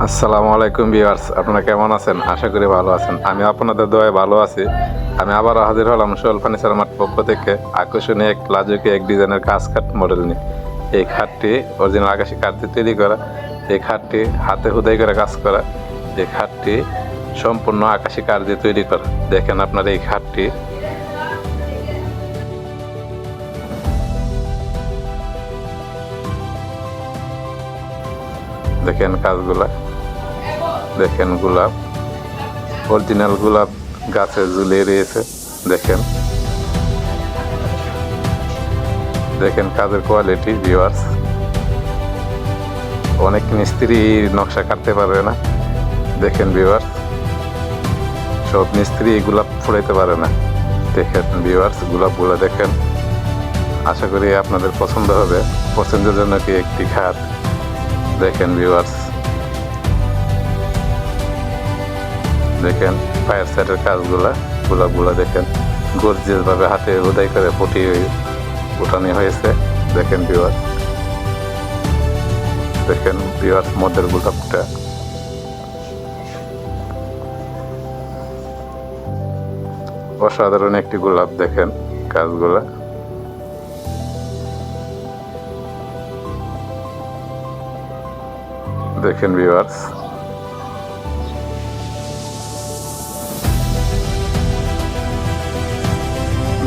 আসসালামু আলাইকুম ভিউয়ার্স, আপনারা কেমন আছেন? আশা করি ভালো আছেন। আমি আপনাদের দোয়ায় ভালো আছি। আমি আবার হাজির হলাম সোহেল ফার্নিচার মার্ট পক্ষ থেকে আকর্ষণীয় এক লাজুকি এক ডিজাইনের কাজ খাট মডেল নিয়ে। এই খাটটি অরিজিনাল আকাশি কাঠ দিয়ে তৈরি করা। এই খাটটি হাতে হুদাই করে কাজ করা। এই খাটটি সম্পূর্ণ আকাশি কাঠ দিয়ে তৈরি করা। দেখেন আপনার এই খাটটি দেখেন কাজগুলা, দেখেন গোলাপ, অরিজিনাল গোলাপ গাছে ঝুলিয়ে রয়েছে। দেখেন দেখেন কাজের কোয়ালিটি ভিউয়ার্স। অনেক মিস্ত্রি নকশা কাটতে পারবে না। দেখেন ভিউয়ার্স, সব মিস্ত্রি গোলাপ ফুরাইতে পারে না। দেখেন ভিউয়ার্স, গোলাপগুলো দেখেন। আশা করি আপনাদের পছন্দ হবে। পছন্দের জন্য কি একটি খাট। দেখেন ভিউয়ার্স, দেখেন ফায়ার সাইডের কাজগুলা, গোলাপগুলা দেখেন গর্জিয়াস ভাবে হাতে উদাই করে ফুটিয়ে উঠানো হয়েছে। দেখেন ভিউয়ার্স, দেখেন ভিউয়ার্স মধ্যের গোলাপটা অসাধারণ একটি গোলাপ। দেখেন কাজগুলা, দেখেন ভিউয়ার্স,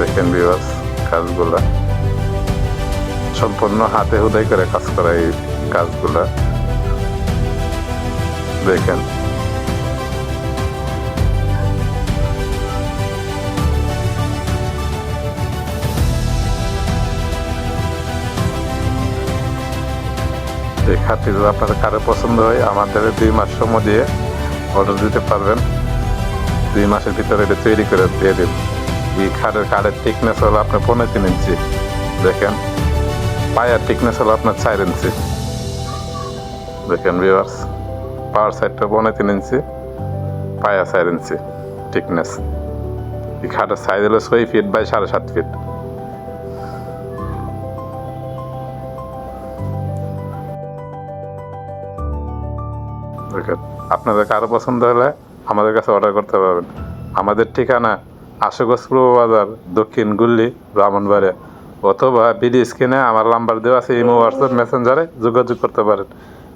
দেখেন ভিউয়ার্স কাজগুলা সম্পূর্ণ হাতে হুদাই করে কাজ করা। এই কাজগুলা দেখেন, এই খাটটি যদি আপনাদের কারো পছন্দ হয় আমাদের 2 মাস সময় দিয়ে অর্ডার দিতে পারবেন। 2 মাসের ভিতরে এটা তৈরি করে দিয়ে দেব। এই কাঠের থিকনেস হলো আপনার 15 ইঞ্চি। দেখেন পায়ার থিকনেস হলো আপনার 4 ইঞ্চি। দেখেন ভিউয়ার্স, পাওয়ার সাইডটা 15 ইঞ্চি, পায়া 4 ইঞ্চি থিকনেস। এই খাটের সাইজ হলো 6 ফিট বাই 7.5 ফিট। দেখেন আপনাদের কারো পছন্দ হলে আমাদের কাছে অর্ডার করতে পারবেন। আমাদের ঠিকানা আশুগঞ্জ পূর্ব বাজার, দক্ষিণ গুল্লি, ব্রাহ্মণবাড়িয়া। অথবা ভিডিও স্ক্রিনে আমার নাম্বার দেওয়া আছে, ইমো, হোয়াটসঅ্যাপ, মেসেঞ্জারে যোগাযোগ করতে পারেন।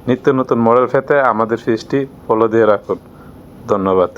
নিত্য নতুন মডেল পেতে আমাদের পেজটি ফলো দিয়ে রাখুন। ধন্যবাদ।